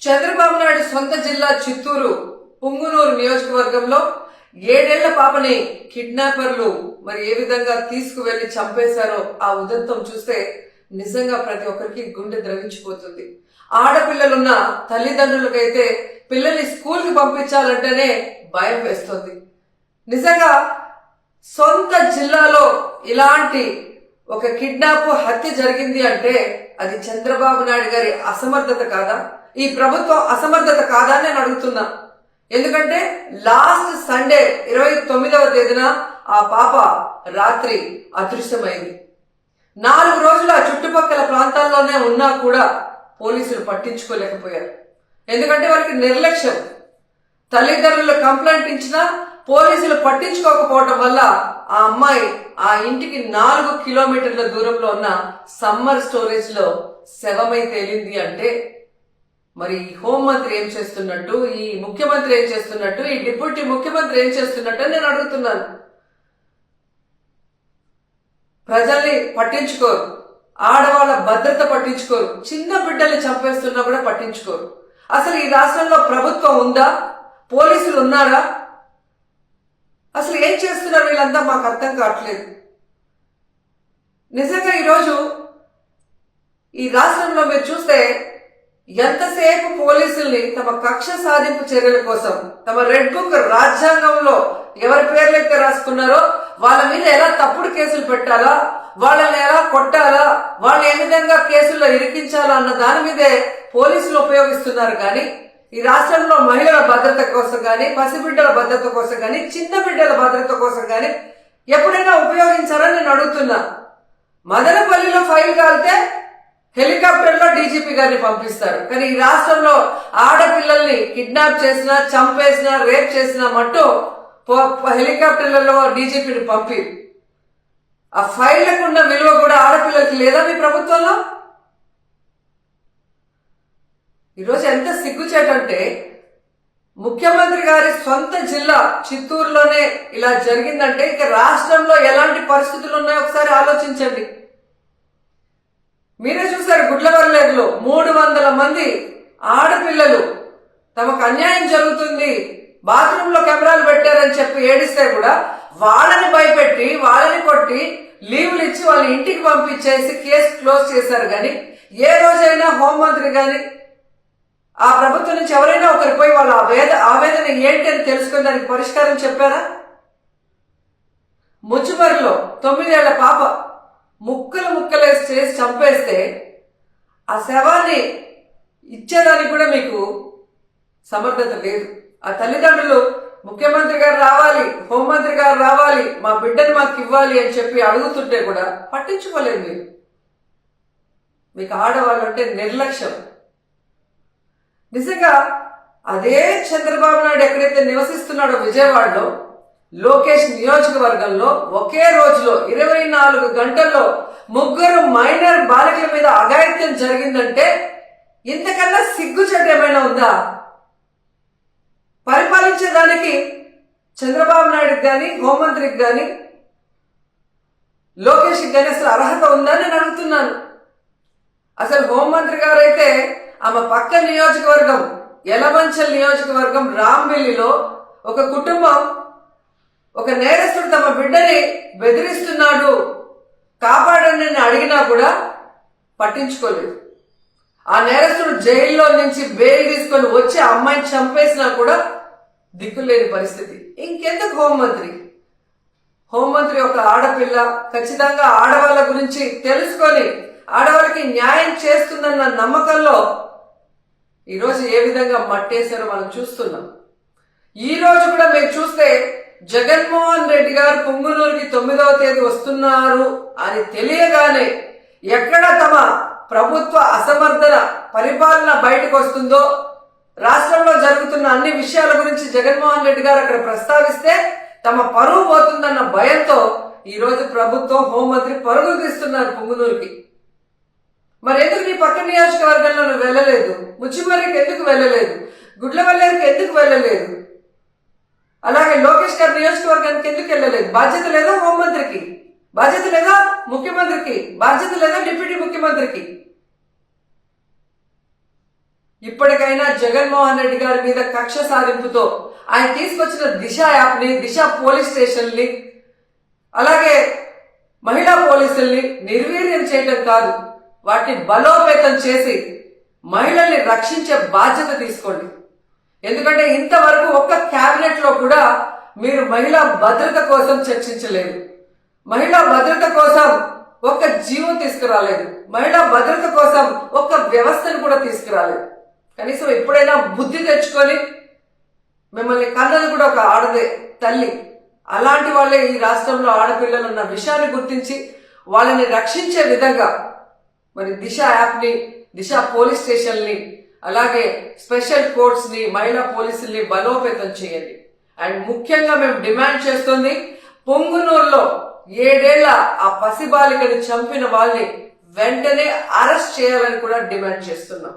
చంద్రబాబు నాయుడు సొంత జిల్లా చిత్తూరు పుంగునూరు నియోజకవర్గంలో 7 ఏళ్ల పాపని కిడ్నాపర్లు మరి ఏ విధంగా తీసుకువెళ్లి చంపేశారో ఆ ఉదంతం చూస్తే నిజంగా ప్రతి ఒక్కరికి గుండె ద్రవించిపోతుంది. ఆడపిల్లలున్న తల్లిదండ్రులకైతే పిల్లల్ని స్కూల్కి పంపించాలంటేనే భయం వేస్తుంది. నిజంగా సొంత జిల్లాలో ఇలాంటి ఒక కిడ్నాప్ హత్య జరిగింది అంటే అది చంద్రబాబు నాయుడు గారి అసమర్థత కాదా, ఈ ప్రభుత్వం అసమర్థత కాదా అని నేను అడుగుతున్నా. ఎందుకంటే లాస్ట్ సండే 29వ తేదీన ఆ పాప రాత్రి అదృశ్యమైంది. 4 రోజులు ఆ చుట్టుపక్కల ప్రాంతాల్లోనే ఉన్నా కూడా పోలీసులు పట్టించుకోలేకపోయారు. ఎందుకంటే వారికి నిర్లక్ష్యం. తల్లిదండ్రులు కంప్లైంట్ ఇచ్చినా పోలీసులు పట్టించుకోకపోవటం వల్ల ఆ అమ్మాయి ఆ ఇంటికి 4 కిలోమీటర్ల దూరంలో ఉన్న సమ్మర్ స్టోరేజ్ లో శవమై తేలింది అంటే మరి హోంమంత్రి ఏం చేస్తున్నట్టు, ఈ ముఖ్యమంత్రి ఏం చేస్తున్నట్టు, ఈ డిప్యూటీ ముఖ్యమంత్రి ఏం చేస్తున్నట్టు అని నేను అడుగుతున్నాను. ప్రజల్ని పట్టించుకోరు, ఆడవాళ్ళ భద్రత పట్టించుకోరు, చిన్న బిడ్డల్ని చంపేస్తున్నా కూడా పట్టించుకోరు. అసలు ఈ రాష్ట్రంలో ప్రభుత్వం ఉందా? పోలీసులు ఉన్నారా? అసలు ఏం చేస్తున్నారు వీళ్ళంతా మాకు అర్థం కావట్లేదు. నిజంగా ఈరోజు ఈ రాష్ట్రంలో మీరు చూస్తే ఎంతసేపు పోలీసుల్ని తమ కక్ష సాధింపు చర్యల కోసం, తమ రెడ్ బుక్ రాజ్యాంగంలో ఎవరి పేర్లైతే రాసుకున్నారో వాళ్ళ మీద ఎలా తప్పుడు కేసులు పెట్టాలా, వాళ్ళని ఎలా కొట్టాలా, వాళ్ళు ఏ విధంగా కేసుల్లో ఇరికించాలా అన్న దాని మీదే పోలీసులు ఉపయోగిస్తున్నారు. కానీ ఈ రాష్ట్రంలో మహిళల భద్రత కోసం కానీ, పసిబిడ్డల భద్రత కోసం కానీ, చిన్న బిడ్డల భద్రత కోసం కానీ ఎప్పుడైనా ఉపయోగించారని నేను అడుగుతున్నా. మదనపల్లిలో ఫైల్ కాలితే హెలికాప్టర్లో డీజీపీ గారిని పంపిస్తారు. కానీ ఈ రాష్ట్రంలో ఆడపిల్లల్ని కిడ్నాప్ చేసినా, చంపేసినా, రేప్ చేసినా మట్టు హెలికాప్టర్లలో డీజీపీని పంపి ఆ ఫైళ్లకు ఉన్న విలువ కూడా ఆడపిల్లలకి లేదా మీ ప్రభుత్వంలో? ఈరోజు ఎంత సిగ్గుచేటంటే ముఖ్యమంత్రి గారి సొంత జిల్లా చిత్తూరులోనే ఇలా జరిగిందంటే ఇక రాష్ట్రంలో ఎలాంటి పరిస్థితులు ఉన్నాయో ఒకసారి ఆలోచించండి. మీరే చూసారు, గుడ్లవల్లేరులో 300 మంది ఆడపిల్లలు తమకు అన్యాయం జరుగుతుంది, బాత్రూంలో కెమెరాలు పెట్టారని చెప్పి ఏడిస్తే కూడా వాళ్ళని భయపెట్టి, వాళ్ళని కొట్టి, లీవులు ఇచ్చి వాళ్ళ ఇంటికి పంపించేసి కేసు క్లోజ్ చేశారు. కానీ ఏ రోజైనా హోంమంత్రి గాని ఆ ప్రభుత్వం నుంచి ఎవరైనా ఒకరి పోయి వాళ్ళ ఆవేదన ఏంటి అని తెలుసుకుని దానికి పరిష్కారం చెప్పారా? ముచ్చుమరిలో 9 ఏళ్ల పాప ముక్కలేసి చేసి చంపేస్తే ఆ శవాన్ని ఇచ్చేదానికి కూడా మీకు సమర్థత లేదు. ఆ తల్లిదండ్రులు ముఖ్యమంత్రి గారు రావాలి, హోంమంత్రి గారు రావాలి, మా బిడ్డను మాకు ఇవ్వాలి అని చెప్పి అడుగుతుంటే కూడా పట్టించుకోలేదు మీరు. మీకు ఆడవాళ్ళు అంటే నిర్లక్ష్యం. నిజంగా అదే చంద్రబాబు నాయుడు ఎక్కడైతే నివసిస్తున్నాడో విజయవాడలో లోకేష్ నియోజకవర్గంలో ఒకే రోజులో 24 గంటల్లో 3 మైనర్ బాలికల మీద అఘాయిత్యం జరిగిందంటే ఇంతకన్నా సిగ్గుచేటు ఏమైనా ఉందా? పరిపాలించేదానికి చంద్రబాబు నాయుడుకి కానీ, హోంమంత్రికి కానీ, లోకేష్కి కానీ అసలు అర్హత ఉందా నేను అడుగుతున్నాను. అసలు హోంమంత్రి గారు అయితే ఆమె పక్క నియోజకవర్గం యలమంచల్ నియోజకవర్గం రాంబెల్లిలో ఒక కుటుంబం, ఒక నేరస్తుడు తమ బిడ్డని బెదిరిస్తున్నాడు, కాపాడండి అని అడిగినా కూడా పట్టించుకోలేదు. ఆ నేరస్తుడు జైల్లో నుంచి బెయిల్ తీసుకొని వచ్చి ఆ అమ్మాయిని చంపేసినా కూడా దిక్కులేని పరిస్థితి. ఇంకెందుకు హోంమంత్రి? హోంమంత్రి ఒక ఆడపిల్ల, ఖచ్చితంగా ఆడవాళ్ళ గురించి తెలుసుకొని ఆడవాళ్ళకి న్యాయం చేస్తుందన్న నమ్మకంలో ఈరోజు ఏ విధంగా మట్టేశారో మనం చూస్తున్నాం. ఈ రోజు కూడా మీరు చూస్తే జగన్మోహన్ రెడ్డి గారు పుంగునూరుకి 9వ తేదీ వస్తున్నారు అని తెలియగానే ఎక్కడ తమ ప్రభుత్వ అసమర్థన పరిపాలన బయటకు వస్తుందో, రాష్ట్రంలో జరుగుతున్న అన్ని విషయాల గురించి జగన్మోహన్ రెడ్డి గారు అక్కడ ప్రస్తావిస్తే తమ పరువు పోతుందన్న భయంతో ఈరోజు ప్రభుత్వం, హోంమంత్రి పరుగులు తీస్తున్నారు పుంగునూరుకి. మరి ఎందుకు నీ పక్క నియోజకవర్గంలో నువ్వు వెళ్ళలేదు? ముచ్చిమర్రికి ఎందుకు వెళ్ళలేదు? గుడ్లవల్లేరుకి ఎందుకు వెళ్ళలేదు? అలాగే లోకేష్ గారి నియోజకవర్గానికి ఎందుకు వెళ్ళలేదు? బాధ్యత లేదా హోంమంత్రికి? బాధ్యత లేదా ముఖ్యమంత్రికి? బాధ్యత లేదా డిప్యూటీ ముఖ్యమంత్రికి? ఇప్పటికైనా జగన్మోహన్ రెడ్డి గారి మీద కక్ష సాధింపుతో ఆయన తీసుకొచ్చిన దిశ యాప్ని, దిశ పోలీస్ స్టేషన్ని, అలాగే మహిళా పోలీసుల్ని నిర్వీర్యం చేయడం కాదు, వాటిని బలోపేతం చేసి మహిళల్ని రక్షించే బాధ్యత తీసుకోండి. ఎందుకంటే ఇంతవరకు ఒక్క క్యాబినెట్ లో కూడా మీరు మహిళా భద్రత కోసం చర్చించలేదు, మహిళా భద్రత కోసం ఒక్క జీవో తీసుకురాలేదు, మహిళా భద్రత కోసం ఒక్క వ్యవస్థను కూడా తీసుకురాలేదు. కనీసం ఎప్పుడైనా బుద్ధి తెచ్చుకొని, మిమ్మల్ని కన్నది కూడా ఒక ఆడదే తల్లి, అలాంటి వాళ్ళే ఈ రాష్ట్రంలో ఆడపిల్లలు ఉన్న విషయాన్ని గుర్తించి వాళ్ళని రక్షించే విధంగా మరి దిశ యాప్ని, దిశ పోలీస్ స్టేషన్ని, అలాగే స్పెషల్ కోర్ట్స్ ని, మహిళా పోలీసుల్ని బలోపేతం చేయండి. అండ్ ముఖ్యంగా మేము డిమాండ్ చేస్తుంది, పొంగునూరులో 7 ఏళ్ల ఆ పసిబాలికని చంపిన వాళ్ళని వెంటనే అరెస్ట్ చేయాలని కూడా డిమాండ్ చేస్తున్నాం.